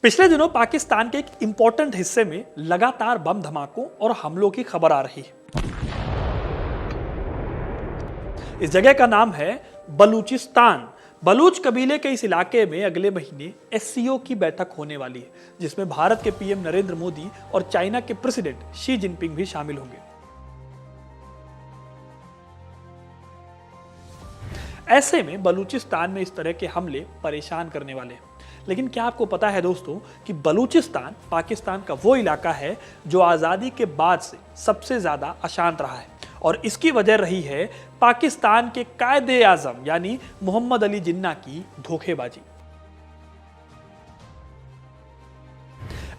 पिछले दिनों पाकिस्तान के एक इंपॉर्टेंट हिस्से में लगातार बम धमाकों और हमलों की खबर आ रही है। इस जगह का नाम है बलूचिस्तान। बलूच कबीले के इस इलाके में अगले महीने एससीओ की बैठक होने वाली है, जिसमें भारत के पीएम नरेंद्र मोदी और चाइना के प्रेसिडेंट शी जिनपिंग भी शामिल होंगे। ऐसे में बलूचिस्तान में इस तरह के हमले परेशान करने वाले हैं। लेकिन क्या आपको पता है दोस्तों कि बलूचिस्तान पाकिस्तान का वो इलाका है जो आज़ादी के बाद से सबसे ज़्यादा अशांत रहा है, और इसकी वजह रही है पाकिस्तान के कायदे आज़म यानी मोहम्मद अली जिन्ना की धोखेबाजी।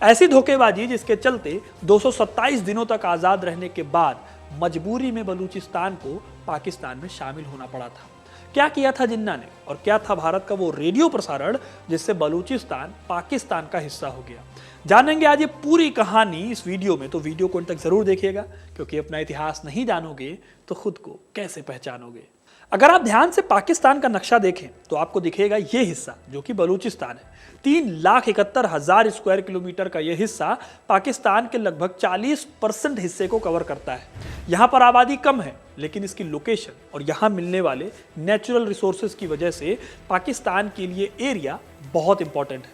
ऐसी धोखेबाजी जिसके चलते 227 दिनों तक आज़ाद रहने के बाद मजबूरी में बलूचिस्तान को पाकिस्तान में शामिल होना पड़ा था। क्या किया था जिन्ना ने, और क्या था भारत का वो रेडियो प्रसारण जिससे बलूचिस्तान पाकिस्तान का हिस्सा हो गया? जानेंगे आज ये पूरी कहानी इस वीडियो में, तो वीडियो को अंत तक जरूर देखिएगा, क्योंकि अपना इतिहास नहीं जानोगे तो खुद को कैसे पहचानोगे। अगर आप ध्यान से पाकिस्तान का नक्शा देखें तो आपको दिखेगा ये हिस्सा जो कि बलूचिस्तान है। 3,71,000 स्क्वायर किलोमीटर का यह हिस्सा पाकिस्तान के लगभग 40% हिस्से को कवर करता है। यहाँ पर आबादी कम है, लेकिन इसकी लोकेशन और यहाँ मिलने वाले नेचुरल रिसोर्सेज की वजह से पाकिस्तान के लिए एरिया बहुत इंपॉर्टेंट है।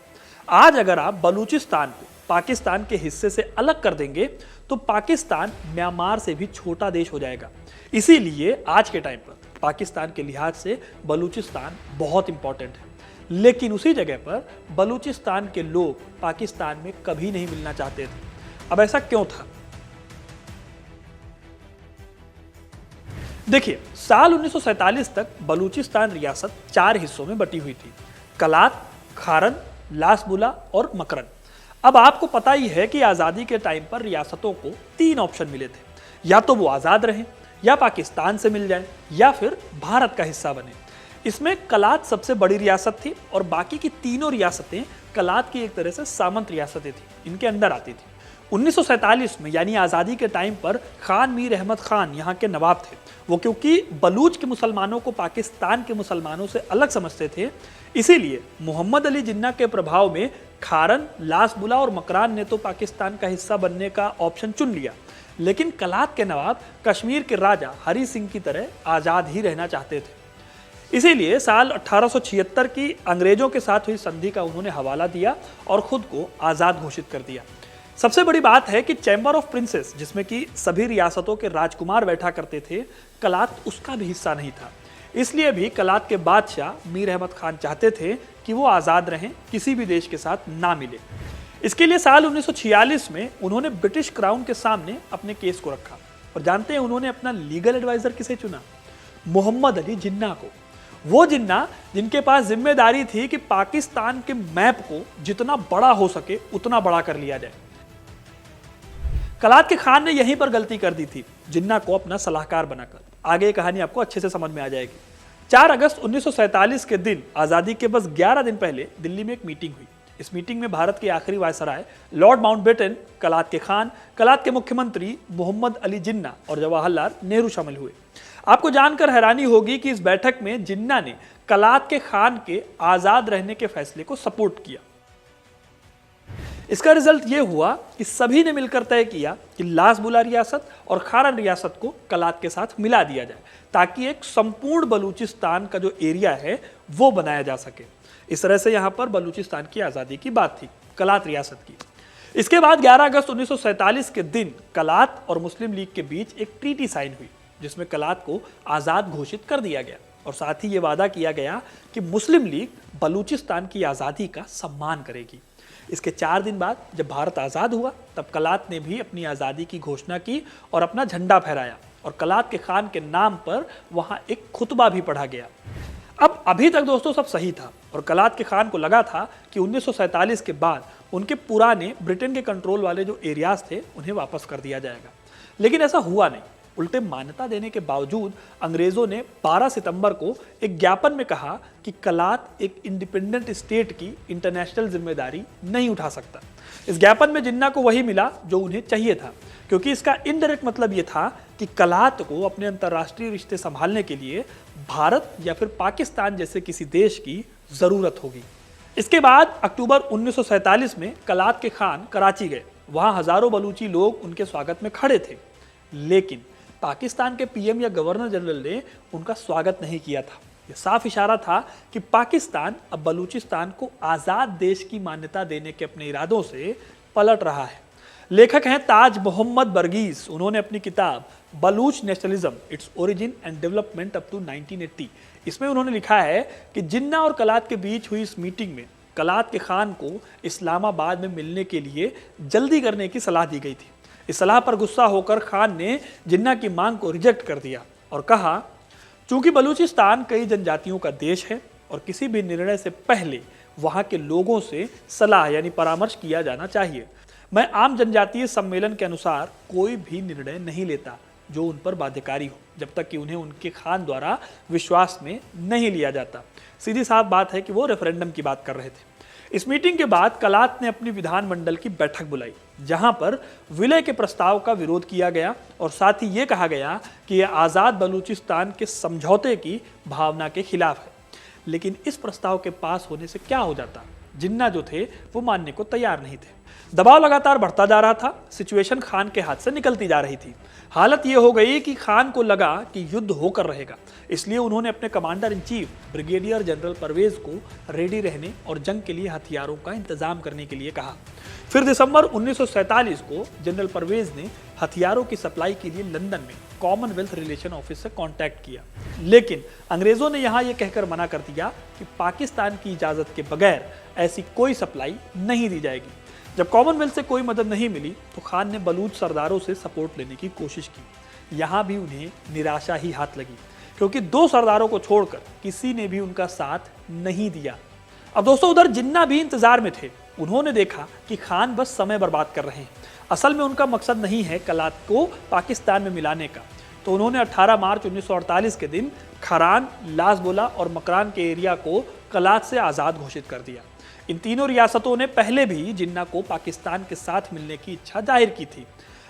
आज अगर आप बलूचिस्तान को पाकिस्तान के हिस्से से अलग कर देंगे तो पाकिस्तान म्यांमार से भी छोटा देश हो जाएगा। इसीलिए आज के टाइम पर पाकिस्तान के लिहाज से बलूचिस्तान बहुत इंपॉर्टेंट है। लेकिन उसी जगह पर बलूचिस्तान के लोग पाकिस्तान में कभी नहीं मिलना चाहते थे। अब ऐसा क्यों था? देखिए, साल 1947 तक बलूचिस्तान रियासत 4 हिस्सों में बटी हुई थी: कलात, खारन, लासबुला और मकरन। अब आपको पता ही है कि आज़ादी के टाइम पर रियासतों को 3 ऑप्शन मिले थे, या तो वो आज़ाद रहें, या पाकिस्तान से मिल जाए, या फिर भारत का हिस्सा बने। इसमें कलात सबसे बड़ी रियासत थी और बाकी की तीनों रियासतें कलात की एक तरह से सामंत रियासतें थी, इनके अंदर आती थी। 1947 में यानी आज़ादी के टाइम पर खान मीर अहमद खान यहाँ के नवाब थे। वो क्योंकि बलूच के मुसलमानों को पाकिस्तान के मुसलमानों से अलग समझते थे, इसीलिए मोहम्मद अली जिन्ना के प्रभाव में खारन, लासबुला और मकरान ने तो पाकिस्तान का हिस्सा बनने का ऑप्शन चुन लिया। लेकिन कलात के नवाब कश्मीर के राजा हरी सिंह की तरह आज़ाद ही रहना चाहते थे। इसीलिए साल 1876 की अंग्रेजों के साथ हुई संधि का उन्होंने हवाला दिया और खुद को आज़ाद घोषित कर दिया। सबसे बड़ी बात है कि चैम्बर ऑफ प्रिंसेस, जिसमें कि सभी रियासतों के राजकुमार बैठा करते थे, कलात उसका भी हिस्सा नहीं था। इसलिए भी कलात के बादशाह मीर अहमद खान चाहते थे कि वो आज़ाद रहें, किसी भी देश के साथ ना मिले। इसके लिए साल 1946 में उन्होंने ब्रिटिश क्राउन के सामने अपने केस को रखा। और जानते हैं उन्होंने अपना लीगल एडवाइजर किसे चुना? मोहम्मद अली जिन्ना को। वो जिन्ना जिनके पास जिम्मेदारी थी कि पाकिस्तान के मैप को जितना बड़ा हो सके उतना बड़ा कर लिया जाए। कलात के खान ने यहीं पर गलती कर दी थी, जिन्ना को अपना सलाहकार बनाकर। आगे कहानी आपको अच्छे से समझ में आ जाएगी। 4 अगस्त 1947 के दिन आज़ादी के बस 11 दिन पहले दिल्ली में एक मीटिंग हुई। इस मीटिंग में भारत के आखिरी वायसराय लॉर्ड माउंटबेटन, कलात के खान, कलात के मुख्यमंत्री मोहम्मद अली जिन्ना और जवाहरलाल नेहरू शामिल हुए। आपको जानकर हैरानी होगी कि इस बैठक में जिन्ना ने कलात के खान के आज़ाद रहने के फैसले को सपोर्ट किया। इसका रिजल्ट यह हुआ कि सभी ने मिलकर तय किया कि लासबुला रियासत और खारन रियासत को कलात के साथ मिला दिया जाए, ताकि एक संपूर्ण बलूचिस्तान का जो एरिया है वो बनाया जा सके। इस तरह से यहाँ पर बलूचिस्तान की आज़ादी की बात थी, कलात रियासत की। इसके बाद 11 अगस्त 1947 के दिन कलात और मुस्लिम लीग के बीच एक ट्रीटी साइन हुई, जिसमें कलात को आज़ाद घोषित कर दिया गया और साथ ही ये वादा किया गया कि मुस्लिम लीग बलूचिस्तान की आज़ादी का सम्मान करेगी। इसके 4 दिन बाद जब भारत आज़ाद हुआ, तब कलात ने भी अपनी आज़ादी की घोषणा की और अपना झंडा फहराया, और कलात के खान के नाम पर वहाँ एक खुतबा भी पढ़ा गया। अब अभी तक दोस्तों सब सही था, और कलात के खान को लगा था कि 1947 के बाद उनके पुराने ब्रिटेन के कंट्रोल वाले जो एरियाज थे उन्हें वापस कर दिया जाएगा। लेकिन ऐसा हुआ नहीं। उल्टे मान्यता देने के बावजूद अंग्रेजों ने 12 सितंबर को एक ज्ञापन में कहा कि कलात एक इंडिपेंडेंट स्टेट की इंटरनेशनल जिम्मेदारी नहीं उठा सकता। इस ज्ञापन में जिन्ना को वही मिला जो उन्हें चाहिए था, क्योंकि इसका इनडायरेक्ट मतलब यह था कि कलात को अपने अंतर्राष्ट्रीय रिश्ते संभालने के लिए भारत या फिर पाकिस्तान जैसे किसी देश की जरूरत होगी। इसके बाद अक्टूबर 1947 में कलात के खान कराची गए। वहां हजारों बलूची लोग उनके स्वागत में खड़े थे, लेकिन पाकिस्तान के पीएम या गवर्नर जनरल ने उनका स्वागत नहीं किया था। यह साफ इशारा था कि पाकिस्तान अब बलूचिस्तान को आज़ाद देश की मान्यता देने के अपने इरादों से पलट रहा है। लेखक हैं ताज मोहम्मद बरगीज। उन्होंने अपनी किताब Baloch nationalism, its origin and development up to 1980, इसमें उन्होंने लिखा है कि जिन्ना और कलात के बीच हुई इस मीटिंग में कलात के खान को इस्लामाबाद में मिलने के लिए जल्दी करने की सलाह दी गई थी। इस सलाह पर गुस्सा होकर खान ने जिन्ना की मांग को रिजेक्ट कर दिया और कहा, चूंकि बलूचिस्तान कई जनजातियों का देश है और किसी भी निर्णय से पहले वहां के लोगों से सलाह यानी परामर्श किया जाना चाहिए। मैं आम जनजातीय सम्मेलन के अनुसार कोई भी निर्णय नहीं लेता जो उन पर बाध्यकारी हो, जब तक कि उन्हें उनके खान द्वारा विश्वास में नहीं लिया जाता। सीधी साफ बात है कि वो रेफरेंडम की बात कर रहे थे। इस मीटिंग के बाद कलात ने अपनी विधानमंडल की बैठक बुलाई, जहां पर विलय के प्रस्ताव का विरोध किया गया और साथ ही ये कहा गया कि यह आज़ाद बलूचिस्तान के समझौते की भावना के खिलाफ है। लेकिन इस प्रस्ताव के पास होने से क्या हो जाता? जिन्ना जो थे वो मानने को तैयार नहीं थे। दबाव लगातार बढ़ता जा रहा था, सिचुएशन खान के हाथ से निकलती जा रही थी। हालत यह हो गई कि खान को लगा कि युद्ध होकर रहेगा, इसलिए उन्होंने अपने commander in chief brigadier general Parvez को रेडी रहने और जंग के लिए हथियारों का इंतजाम करने के लिए कहा। फिर दिसंबर 1947 को जनरल परवेज ने हथियारों की सप्लाई के लिए लंदन में कॉमनवेल्थ रिलेशन ऑफिस से कांटेक्ट किया, लेकिन अंग्रेजों ने यहां यह कहकर मना कर दिया कि पाकिस्तान की इजाजत के बगैर ऐसी कोई सप्लाई नहीं दी जाएगी। जब कॉमनवेल्थ से कोई मदद नहीं मिली तो खान ने बलूच सरदारों से सपोर्ट लेने की कोशिश की। यहाँ भी उन्हें निराशा ही हाथ लगी, क्योंकि 2 सरदारों को छोड़कर किसी ने भी उनका साथ नहीं दिया। अब दोस्तों, उधर जिन्ना भी इंतजार में थे। उन्होंने देखा कि खान बस समय बर्बाद कर रहे हैं। असल में उनका मकसद नहीं है कलात को पाकिस्तान में मिलाने का। तो उन्होंने 18 मार्च 1948 के दिन खरान, लासबोला और मकरान के एरिया को कलात से आज़ाद घोषित कर दिया। इन तीनों रियासतों ने पहले भी जिन्ना को पाकिस्तान के साथ मिलने की इच्छा जाहिर की थी।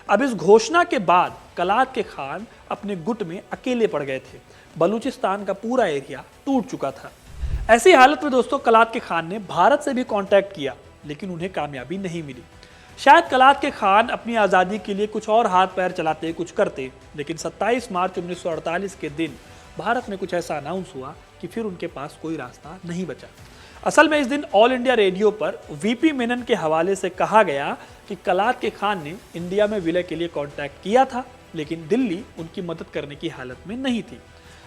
अब इस घोषणा के बाद कलात के खान अपने गुट में अकेले पड़ गए थे। बलूचिस्तान का पूरा एरिया टूट चुका था। ऐसी हालत में दोस्तों कलात के खान ने भारत से भी कांटेक्ट किया, लेकिन उन्हें कामयाबी नहीं मिली। शायद कलात के खान अपनी आज़ादी के लिए कुछ और हाथ पैर चलाते, कुछ करते, लेकिन 27 मार्च 1948 के दिन भारत में कुछ ऐसा अनाउंस हुआ कि फिर उनके पास कोई रास्ता नहीं बचा। असल में इस दिन ऑल इंडिया रेडियो पर वीपी मेनन के हवाले से कहा गया कि कलात के खान ने इंडिया में विलय के लिए कांटेक्ट किया था, लेकिन दिल्ली उनकी मदद करने की हालत में नहीं थी।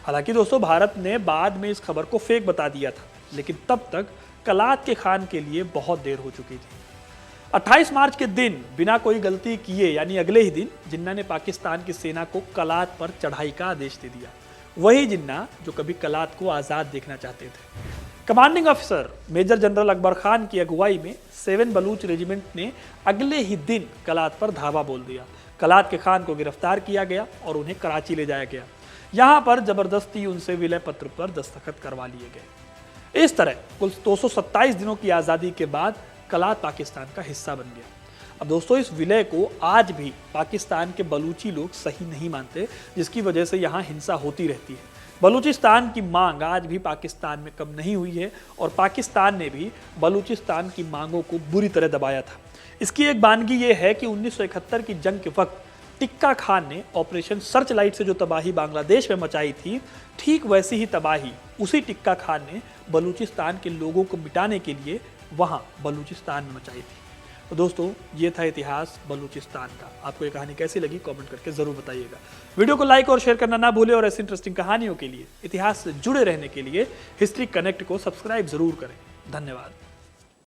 हालांकि दोस्तों, भारत ने बाद में इस खबर को फेक बता दिया था, लेकिन तब तक कलात के खान के लिए बहुत देर हो चुकी थी। 28 मार्च के दिन बिना कोई गलती किए, यानी अगले ही दिन, जिन्ना ने पाकिस्तान की सेना को कलात पर चढ़ाई का आदेश दे दिया। वही जिन्ना जो कभी कलात को आज़ाद देखना चाहते थे। Commanding officer major general Akbar Khan की अगुवाई में 7 बलूच रेजिमेंट ने अगले ही दिन कलात पर धावा बोल दिया। कलात के खान को गिरफ्तार किया गया और उन्हें कराची ले जाया गया। यहाँ पर जबरदस्ती उनसे विलय पत्र पर दस्तखत करवा लिए गए। इस तरह कुल 227 दिनों की आज़ादी के बाद कलात पाकिस्तान का हिस्सा बन गया। अब दोस्तों, इस विलय को आज भी पाकिस्तान के बलूची लोग सही नहीं मानते, जिसकी वजह से यहाँ हिंसा होती रहती है। बलूचिस्तान की मांग आज भी पाकिस्तान में कम नहीं हुई है और पाकिस्तान ने भी बलूचिस्तान की मांगों को बुरी तरह दबाया था। इसकी एक बानगी ये है कि 1971 की जंग के वक्त टिक्का खान ने ऑपरेशन सर्च लाइट से जो तबाही बांग्लादेश में मचाई थी, ठीक वैसी ही तबाही उसी टिक्का खान ने बलूचिस्तान के लोगों को मिटाने के लिए वहाँ बलूचिस्तान में मचाई थी। तो दोस्तों, ये था इतिहास बलूचिस्तान का। आपको ये कहानी कैसी लगी कमेंट करके ज़रूर बताइएगा। वीडियो को लाइक और शेयर करना ना भूलें और ऐसी इंटरेस्टिंग कहानियों के लिए, इतिहास से जुड़े रहने के लिए हिस्ट्री कनेक्ट को सब्सक्राइब ज़रूर करें। धन्यवाद।